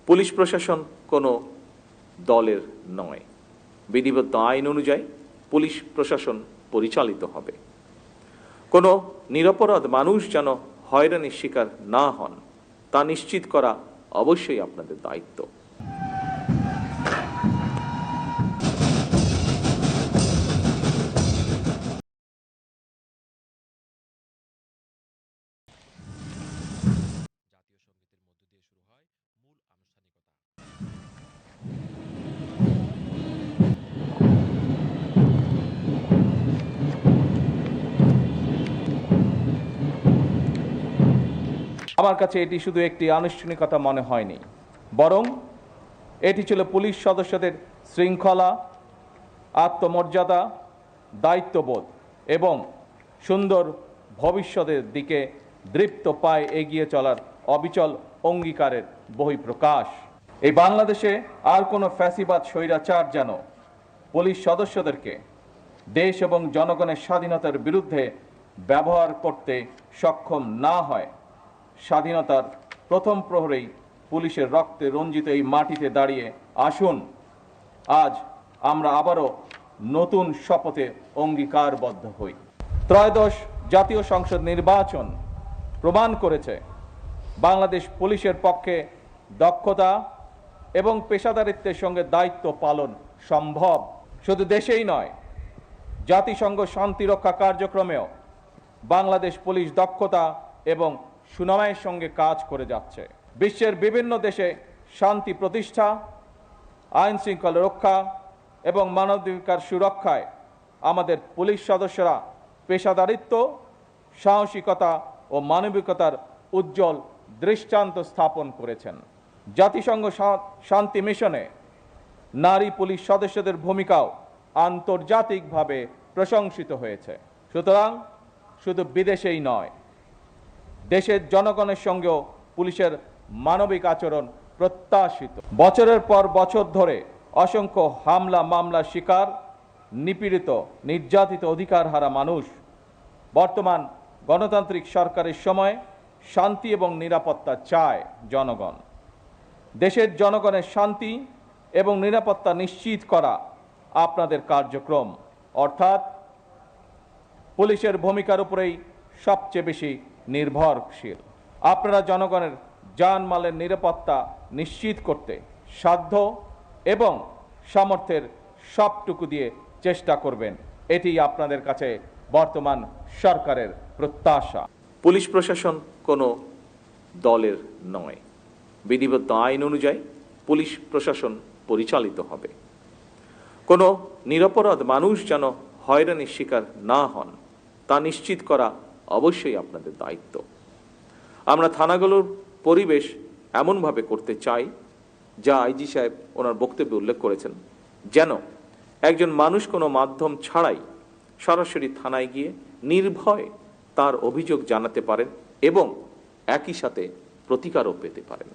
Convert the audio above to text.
Police প্রশাসন কোনো দলের নয়। বিধিবদ্ধ আইন অনুযায়ী পুলিশ প্রশাসন পরিচালিত হবে। কোনো নিরপরাধ মানুষ যেন হয়রানির শিকার না হন তা নিশ্চিত করা অবশ্যই আপনাদের দায়িত্ব। আমার কাছে এটি শুধু একটি আনুষ্ঠানিকতা মনে হয়নি, বরং এটি ছিল পুলিশ সদস্যদের শৃঙ্খলা, আত্মমর্যাদা, দায়িত্ববোধ এবং সুন্দর ভবিষ্যতের দিকে দৃপ্ত পায়ে এগিয়ে চলার অবিচল অঙ্গীকারের বহিঃপ্রকাশ। এই বাংলাদেশে আর কোনো ফ্যাসিবাদ স্বৈরাচার যেন পুলিশ সদস্যদেরকে দেশ এবং জনগণের স্বাধীনতার বিরুদ্ধে ব্যবহার করতে সক্ষম না হয়। স্বাধীনতার প্রথম প্রহরেই পুলিশের রক্তে রঞ্জিত এই মাটিতে দাঁড়িয়ে আসুন আজ আমরা আবারও নতুন শপথে অঙ্গীকারবদ্ধ হই। ত্রয়োদশ জাতীয় সংসদ নির্বাচন প্রমাণ করেছে বাংলাদেশ পুলিশের পক্ষে দক্ষতা এবং পেশাদারিত্বের সঙ্গে দায়িত্ব পালন সম্ভব। শুধু দেশেই নয়, জাতিসংঘ শান্তিরক্ষা কার্যক্রমেও বাংলাদেশ পুলিশ দক্ষতা এবং সুনামের সঙ্গে কাজ করে যাচ্ছে। বিশ্বের বিভিন্ন দেশে শান্তি প্রতিষ্ঠা, আইন শৃঙ্খলা রক্ষা এবং মানবাধিকার সুরক্ষায় আমাদের পুলিশ সদস্যরা পেশাদারিত্ব, সাহসিকতা ও মানবিকতার উজ্জ্বল দৃষ্টান্ত স্থাপন করেছেন। জাতিসংঘ শান্তি মিশনে নারী পুলিশ সদস্যদের ভূমিকাও আন্তর্জাতিকভাবে প্রশংসিত হয়েছে। সুতরাং শুধু বিদেশেই নয়, দেশের জনগণের সঙ্গেও পুলিশের মানবিক আচরণ প্রত্যাশিত। বছরের পর বছর ধরে অসংখ্য হামলা মামলার শিকার, নিপীড়িত, নির্যাতিত অধিকারহারা মানুষ বর্তমান গণতান্ত্রিক সরকারের সময় শান্তি এবং নিরাপত্তা চায় জনগণ। দেশের জনগণের শান্তি এবং নিরাপত্তা নিশ্চিত করা আপনাদের কার্যক্রম, অর্থাৎ পুলিশের ভূমিকার উপরেই সবচেয়ে বেশি নির্ভরশীল। আপনারা জনগণের জানমালের নিরাপত্তা নিশ্চিত করতে সাধ্য এবং সামর্থ্যের সবটুকু দিয়ে চেষ্টা করবেন, এটি আপনাদের কাছে বর্তমান সরকারের প্রত্যাশা। পুলিশ প্রশাসন কোনো দলের নয়। বিধিবদ্ধ আইন অনুযায়ী পুলিশ প্রশাসন পরিচালিত হবে। কোনো নিরপরাধ মানুষ যেন হয়রানির শিকার না হন তা নিশ্চিত করা অবশ্যই আপনাদের দায়িত্ব। আমরা থানাগুলোর পরিবেশ এমনভাবে করতে চাই, যা আইজি সাহেব ওনার বক্তব্যে উল্লেখ করেছেন, যেন একজন মানুষ কোনো মাধ্যম ছাড়াই সরাসরি থানায় গিয়ে নির্ভয়ে তার অভিযোগ জানাতে পারেন এবং একই সাথে প্রতিকারও পেতে পারেন।